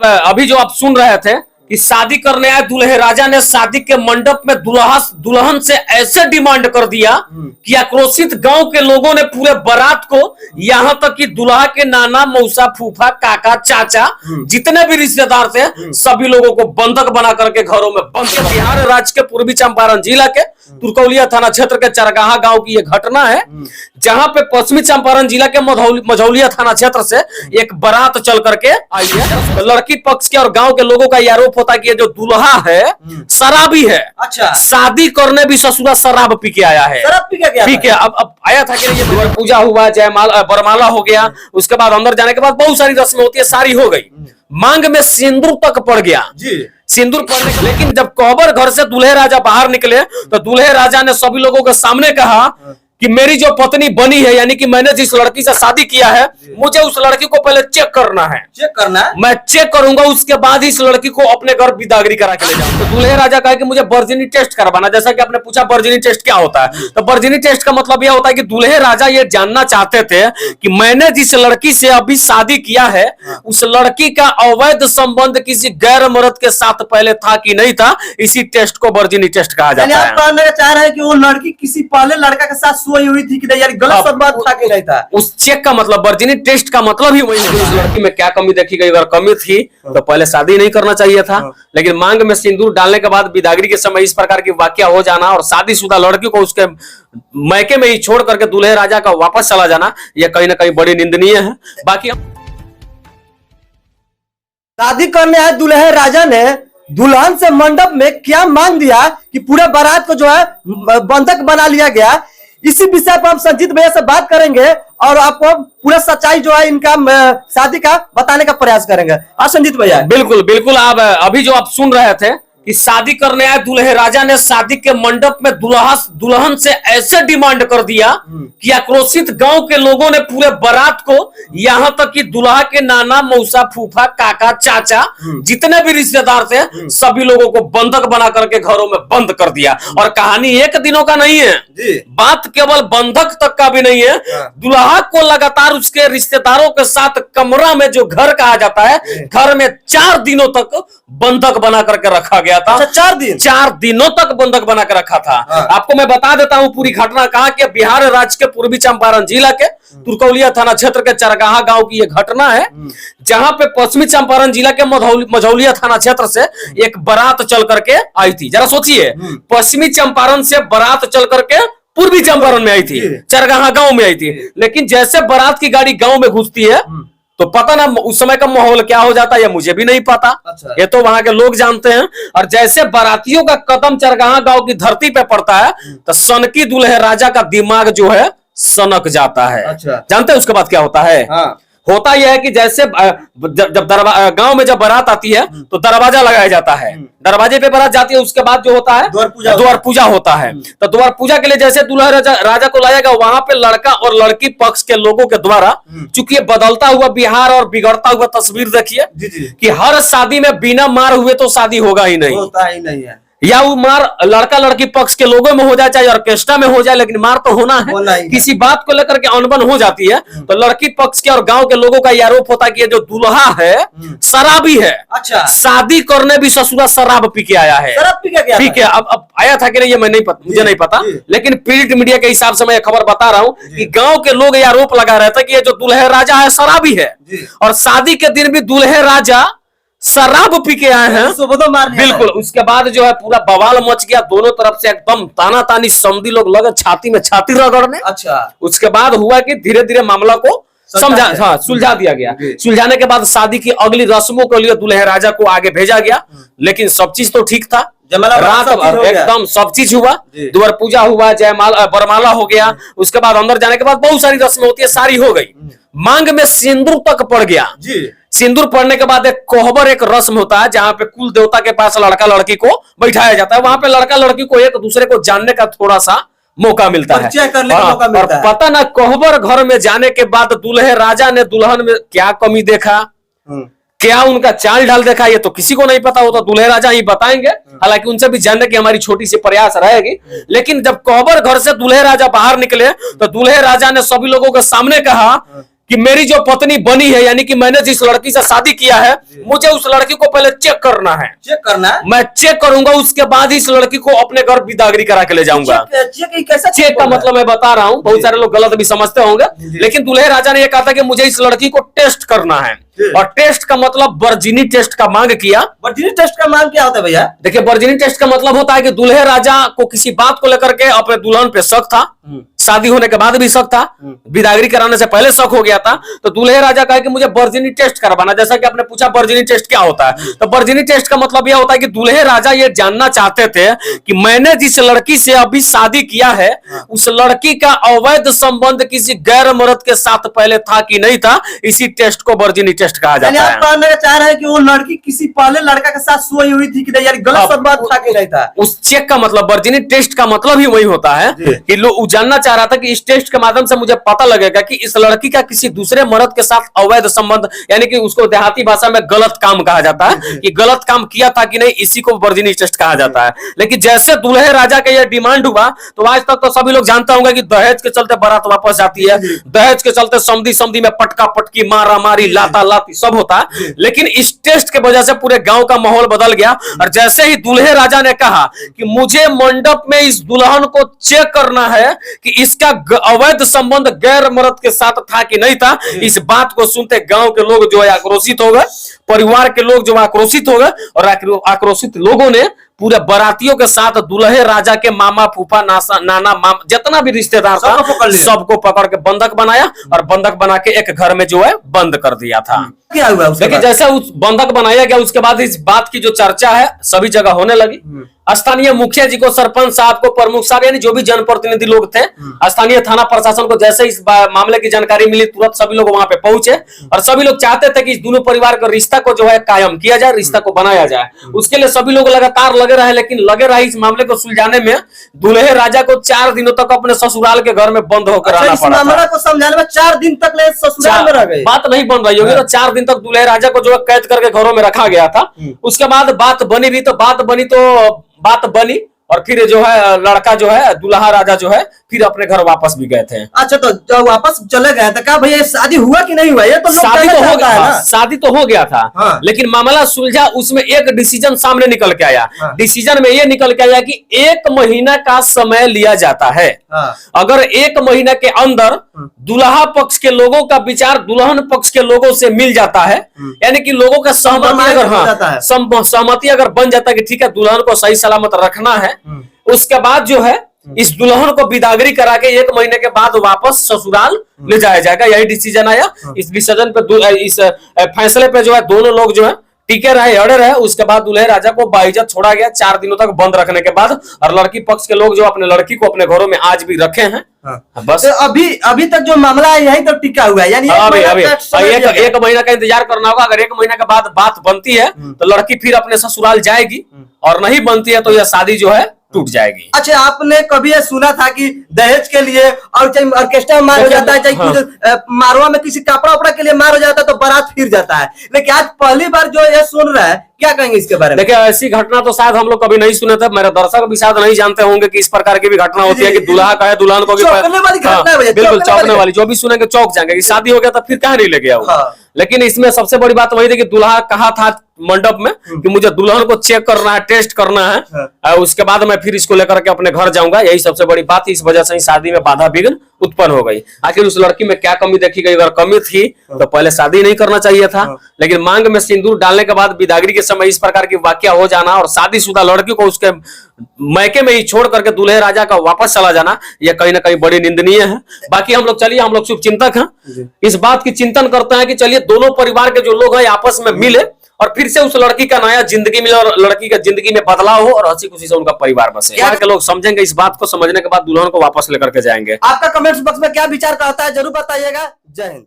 अभी जो आप सुन रहे थे कि शादी करने आए दूल्हे राजा ने शादी के मंडप में दुल्हन से ऐसे डिमांड कर दिया कि आक्रोशित गांव के लोगों ने पूरे बारात को, यहां तक कि दूल्हा के नाना, मौसा, फूफा, काका, चाचा, जितने भी रिश्तेदार थे सभी लोगों को बंधक बना करके घरों में बंद कर। बिहार राज्य के पूर्वी चंपारण जिला के तुरकौलिया थाना क्षेत्र के चरगाहा गांव की यह घटना है, जहां पे पश्चिमी चंपारण जिला के मझौलिया थाना क्षेत्र से एक बारात चल करके आई है। लड़की पक्ष के और गांव के लोगों का यह आरोप होता है कि ये जो दूल्हा है शराबी है। अच्छा। शादी करने भी ससुरा शराब पी के आया है। शराब पी के गया? ठीक है, अब आया था कि ये पूजा हुआ, जयमाला बरमाला हो गया, उसके बाद अंदर जाने के बाद बहुत सारी रस्में होती है, सारी हो गई, मांग में सिंदूर तक पड़ गया जी। सिंदूर पड़ने के, लेकिन जब कोहबर घर से दूल्हे राजा बाहर निकले तो दूल्हे राजा ने सभी लोगों के सामने कहा कि मेरी जो पत्नी बनी है, यानी कि मैंने जिस लड़की से शादी किया है, मुझे उस लड़की को पहले चेक करना है। चेक करना है? मैं चेक करूंगा, उसके बाद इस लड़की को अपने घर बिदागरी करा के ले जाऊंगा। तो दूल्हे राजा कहा कि मुझे वर्जिनी टेस्ट करवाना। जैसा कि आपने पूछा वर्जिनी टेस्ट क्या होता है, तो वर्जिनी टेस्ट का मतलब यह होता है कि दूल्हे राजा ये जानना चाहते थे कि मैंने जिस लड़की से अभी शादी किया है उस लड़की का अवैध संबंध किसी गैर मर्द के साथ पहले था कि नहीं था। इसी टेस्ट को वर्जिनी टेस्ट कहा जाता है। आप कहना चाह रहे हैं कि वो लड़की किसी पहले लड़का के साथ सोई हुई थी कि नहीं, यानी गलत संबंध था कि नहीं था? उस चेक का मतलब, वर्जिनी टेस्ट का मतलब ही वही है। उस लड़की में क्या कमी देखी गई, अगर कमी थी तो पहले शादी नहीं करना चाहिए था। लेकिन मांग में सिंदूर डालने के बाद बिदागरी के समय इस प्रकार की वाकया हो जाना और शादीशुदा लड़की को उसके मैके में ही छोड़ करके दूल्हे राजा का वापस चला जाना, यह कहीं ना कहीं बड़ी निंदनीय है। बाकी शादी करने आए दूल्हे राजा ने दुल्हन से मंडप में क्या मांग दिया कि पूरे बारात को जो है बंधक बना लिया गया। इसी विषय पर हम संजीत भैया से बात करेंगे और आपको पूरा सच्चाई जो है इनका शादी का बताने का प्रयास करेंगे। संजीत भैया, बिल्कुल बिल्कुल, आप अभी जो आप सुन रहे थे कि शादी करने आए दूल्हे राजा ने शादी के मंडप में दुल्हन से ऐसे डिमांड कर दिया कि आक्रोशित गांव के लोगों ने पूरे बारात को, यहां तक कि दूल्हा के नाना, मौसा, फूफा, काका, चाचा, जितने भी रिश्तेदार थे सभी लोगों को बंधक बना करके घरों में बंद कर दिया। और कहानी एक दिनों का नहीं है, बात केवल बंधक तक का भी नहीं है। दूल्हा को लगातार उसके रिश्तेदारों के साथ कमरा में, जो घर कहा जाता है, घर में 4 दिनों तक बंधक बना करके रखा गया था। अच्छा, 4 दिनों तक बंधक बना कर रखा था। आपको मैं बता देता हूं पूरी घटना। कहा कि बिहार राज्य के पूर्वी चंपारण जिला के तुरकौलिया थाना क्षेत्र के चरगाहा गांव की यह घटना है, जहां पे पश्चिमी चंपारण जिला के मझौलिया थाना क्षेत्र से एक बारात चल करके आई थी। जरा सोचिए, पश्चिमी चंपारण से बारात चल करके पूर्वी चंपारण में आई थी, चरगाहा गांव में आई थी। लेकिन जैसे बारात की गाड़ी गांव में घुसती है तो पता ना उस समय का माहौल क्या हो जाता है, यह मुझे भी नहीं पता। अच्छा। ये तो वहां के लोग जानते हैं। और जैसे बारातियों का कदम चरगाहा गांव की धरती पे पड़ता है तो सनकी दूल्हे राजा का दिमाग जो है सनक जाता है। अच्छा। जानते हैं उसके बाद क्या होता है? होता यह है कि जैसे जब गांव में जब बारात आती है तो दरवाजा लगाया जाता है, दरवाजे पे बारात जाती है, उसके बाद जो होता है द्वार पूजा होता है। तो द्वार पूजा के लिए जैसे दूल्हा राजा को लाएगा, वहां पे लड़का और लड़की पक्ष के लोगों के द्वारा, चूंकि बदलता हुआ बिहार और बिगड़ता हुआ तस्वीर देखिए कि हर शादी में बिना मार हुए तो शादी होगा ही नहीं, होता ही नहीं है। या वो मार लड़का लड़की पक्ष के लोगों में हो जाए, चाहे ऑर्केस्ट्रा में हो जाए, लेकिन मार तो होना है। किसी बात को लेकर के अनबन हो जाती है तो लड़की पक्ष के और गांव के लोगों का यह आरोप होता है कि ये जो दूल्हा है शराबी है। अच्छा। शादी करने भी ससुरा शराब पी के आया है। शराब पी के गया? ठीक है, अब आया था कि नहीं ये मैं नहीं पता, मुझे नहीं पता, लेकिन प्रिंट मीडिया के हिसाब से मैं खबर बता रहा हूँ कि गाँव के लोग यह आरोप लगा रहे थे कि ये जो दूल्हे राजा है शराबी है, और शादी के दिन भी दूल्हे राजा शराब पी के आए हैं। बिल्कुल। उसके बाद जो है पूरा बवाल मच गया, दोनों तरफ से एकदम ताना तानी, समधी लोग लगे छाती में छाती रगड़ने। अच्छा। उसके बाद हुआ कि धीरे धीरे मामला को सुलझा दिया गया। सुलझाने के बाद शादी की अगली रस्मों के लिए दूल्हे राजा को आगे भेजा गया, लेकिन सब चीज तो ठीक था। रात एकदम सब चीज हुआ, द्वार पूजा हुआ, जयमाला बरमाला हो गया, उसके बाद अंदर जाने के बाद बहुत सारी रस्में होती है, सारी हो गई, मांग में सिंदूर तक पड़ गया। सिंदूर पड़ने के बाद एक कोहबर, एक रस्म होता है जहां पे कुल देवता के पास लड़का लड़की को बैठाया जाता है। वहां पे लड़का लड़की को एक दूसरे को जानने का थोड़ा सा मौका मिलता है, और पता ना कोहबर घर में जाने के बाद दूल्हे राजा ने दुल्हन में क्या कमी देखा, क्या उनका चाल ढाल देखा, ये तो किसी को नहीं पता, हो तो दूल्हे राजा ही बताएंगे। हालांकि उनसे भी जानने की हमारी छोटी सी प्रयास रहेगी। लेकिन जब कोहबर घर से दूल्हे राजा बाहर निकले तो दूल्हे राजा ने सभी लोगों के सामने कहा कि मेरी जो पत्नी बनी है, यानी कि मैंने जिस लड़की से शादी किया है, मुझे उस लड़की को पहले चेक करना है। चेक करना है? मैं चेक करूंगा, उसके बाद इस लड़की को अपने घर बिदागरी करा के ले जाऊंगा। चेक का मतलब मैं बता रहा हूँ, बहुत सारे लोग गलत भी समझते होंगे, लेकिन दूल्हे राजा ने यह कहा था कि मुझे इस लड़की को टेस्ट करना है, और टेस्ट का मतलब वर्जिनी टेस्ट का मांग किया। वर्जिनी टेस्ट का मांग क्या होता है भैया? देखिए, वर्जिनी टेस्ट का मतलब होता है कि दूल्हे राजा को किसी बात को लेकर के अपने दुल्हन पे शक था, शादी होने के बाद भी शक था, बिदागरी कराने से पहले शक हो गया था, तो दूल्हे राजा कहे कि मुझे वर्जिनी टेस्ट करवाना। जैसा कि आपने पूछा वर्जिनी टेस्ट क्या होता है, तो वर्जिनी टेस्ट का मतलब यह होता है कि दूल्हे राजा ये जानना चाहते थे कि मैंने जिस लड़की से अभी शादी किया है, उस लड़की का अवैध संबंध किसी गैर मर्द के साथ पहले था कि नहीं था। इसी टेस्ट को वर्जिनी टेस्ट कहा जाता है। आप कहना चाह रहे हैं कि वो लड़की किसी पहले लड़का के साथ सोई हुई थी कि नहीं, यानी गलत संबंध था कि नहीं था। उस चेक का मतलब, वर्जिनी टेस्ट का मतलब ही वही होता है कि लोग जानना चाह रहा था कि इस टेस्ट के माध्यम से मुझे पता लगेगा कि इस लड़की का किसी दूसरे मर्द के साथ अवैध संबंध, यानी कि उसको देहाती भाषा में गलत काम कहा जाता है, कि गलत काम किया था कि नहीं, इसी को वर्जिनी टेस्ट कहा जाता है। लेकिन जैसे दूल्हे राजा का यह डिमांड हुआ, तो आज तक तो सभी लोग जानते होंगे कि दहेज के चलते बारात वापस जाती है, दहेज के चलते समधी समधी में पटका पटकी, मारा मारी, लाता लाती सब होता है। लेकिन इस टेस्ट के वजह से पूरे गांव का माहौल बदल गया, और जैसे ही दूल्हे राजा ने कहा कि मुझे मंडप में इस दुल्हन को चेक करना है कि इसका अवैध संबंध गैर मर्द के साथ था कि नहीं था, इस बात को सुनते गांव के लोग जो है आक्रोशित हो गए, परिवार के लोग जो आक्रोशित हो गए, और आक्रोशित लोगों ने पूरे बारातियों के साथ दूल्हे राजा के मामा फूफा नाना मामा जितना भी रिश्तेदार था सबको पकड़ के बंधक बनाया, और बंधक बना के एक घर में जो है बंद कर दिया था। क्या हुआ? देखिए, जैसे उस बंधक बनाया गया, उसके बाद इस बात की जो चर्चा है सभी जगह होने लगी। स्थानीय मुखिया जी को, सरपंच साहब को, प्रमुख साहब, यानी जो भी जनप्रतिनिधि लोग थे, स्थानीय थाना प्रशासन को जैसे इस मामले की जानकारी मिली, तुरंत सभी लोग वहां पे पहुंचे, और सभी लोग चाहते थे कि इस दोनों परिवार का रिश्ता को जो है कायम किया जाए, रिश्ता को बनाया जाए। उसके लिए सभी लोग लगातार लगे रहे, लेकिन लगे रहे इस मामले को सुलझाने में दूल्हे राजा को 4 दिनों तक अपने ससुराल के घर में बंद होकर रहना पड़ा। इस मामले को समझाने में 4 दिन तक ससुराल में रह गए। बात नहीं बन रही होगी, तो 4 दिन तक दूल्हे राजा को जो है कैद करके घरों में रखा गया था। उसके बाद बात बनी भी, तो बात बनी और फिर जो है लड़का जो है, दूल्हा राजा जो है, फिर अपने घर वापस भी गए थे। अच्छा, तो वापस चले गए थे। क्या भैया शादी हुआ कि नहीं हुआ? ये तो शादी तो हो गया था, शादी तो हो गया था, लेकिन मामला सुलझा। उसमें एक डिसीजन सामने निकल के आया। डिसीजन में ये निकल के आया कि 1 महीना का समय लिया जाता है। अगर 1 महीना के अंदर दूल्हा पक्ष के लोगों का विचार दुल्हन पक्ष के लोगों से मिल जाता है, यानी कि लोगों का सहमति अगर बन जाता है कि ठीक है दुल्हन को सही सलामत रखना है, उसके बाद जो है इस दुल्हन को बिदागरी करा के 1 महीने के बाद वापस ससुराल ले जाया जाएगा। यही डिसीजन आया। इस डिसीजन पे, इस फैसले पे जो है दोनों लोग जो है टिके रहे, अड़े रहे। उसके बाद दूल्हे राजा को बाइज्जत छोड़ा गया 4 दिनों तक बंद रखने के बाद, और लड़की पक्ष के लोग जो अपने लड़की को अपने घरों में आज भी रखे हैं। बस तो अभी तक जो मामला है यहीं तक टिका हुआ है, यानी अभी 1 महीना का इंतजार करना होगा। अगर 1 महीना के बाद बात बनती है तो लड़की फिर अपने ससुराल जाएगी, और नहीं बनती है तो यह शादी जो है टूट जाएगी। अच्छा, आपने कभी ये सुना था कि दहेज के लिए और चाहे ऑर्केस्ट्रा में मार हो जाता है, चाहे कुछ मारवा में किसी कपड़ा उपड़ा के लिए मार हो जाता है तो बारात फिर जाता है, लेकिन आज पहली बार जो ये सुन रहा है, क्या कहेंगे इसके बारे में? देखिए, ऐसी घटना तो शायद हम लोग कभी नहीं सुने थे। मेरे दर्शक भी शायद नहीं जानते होंगे कि इस प्रकार की भी घटना होती है कि दूल्हा का है, दुल्हन को भी बिल्कुल चौंकने वाली, जो भी सुनेंगे चौंक जाएंगे कि शादी हो गया तो फिर कहाँ नहीं ले गया। लेकिन इसमें सबसे बड़ी बात वही थी कि दूल्हा कहा था मंडप में कि मुझे दुल्हन को चेक करना है, टेस्ट करना है, उसके बाद मैं फिर इसको लेकर के अपने घर जाऊंगा। यही सबसे बड़ी बात थी। इस वजह से ही शादी में बाधा विघ्न उत्पन्न हो गई। आखिर उस लड़की में क्या कमी देखी गई? अगर कमी थी तो पहले शादी नहीं करना चाहिए था। लेकिन मांग में सिंदूर डालने के बाद बिदागरी के समय इस प्रकार की वाकया हो जाना, और शादीशुदा लड़की को उसके मैके में ही छोड़ करके दूल्हे राजा का वापस चला जाना, यह कहीं ना कहीं बड़ी निंदनीय है। बाकी हम लोग शुभ चिंतक हैं, इस बात की चिंतन करते हैं कि चलिए दोनों परिवार के जो लोग हैं आपस में मिले, और फिर से उस लड़की का नया जिंदगी मिले, और लड़की का जिंदगी में बदलाव हो, और हंसी खुशी से उनका परिवार बसे। यहाँ के लोग समझेंगे इस बात को, समझने के बाद दुल्हन को वापस लेकर के जाएंगे। आपका कमेंट्स बॉक्स में क्या विचार कहता है जरूर बताइएगा। जय हिंद।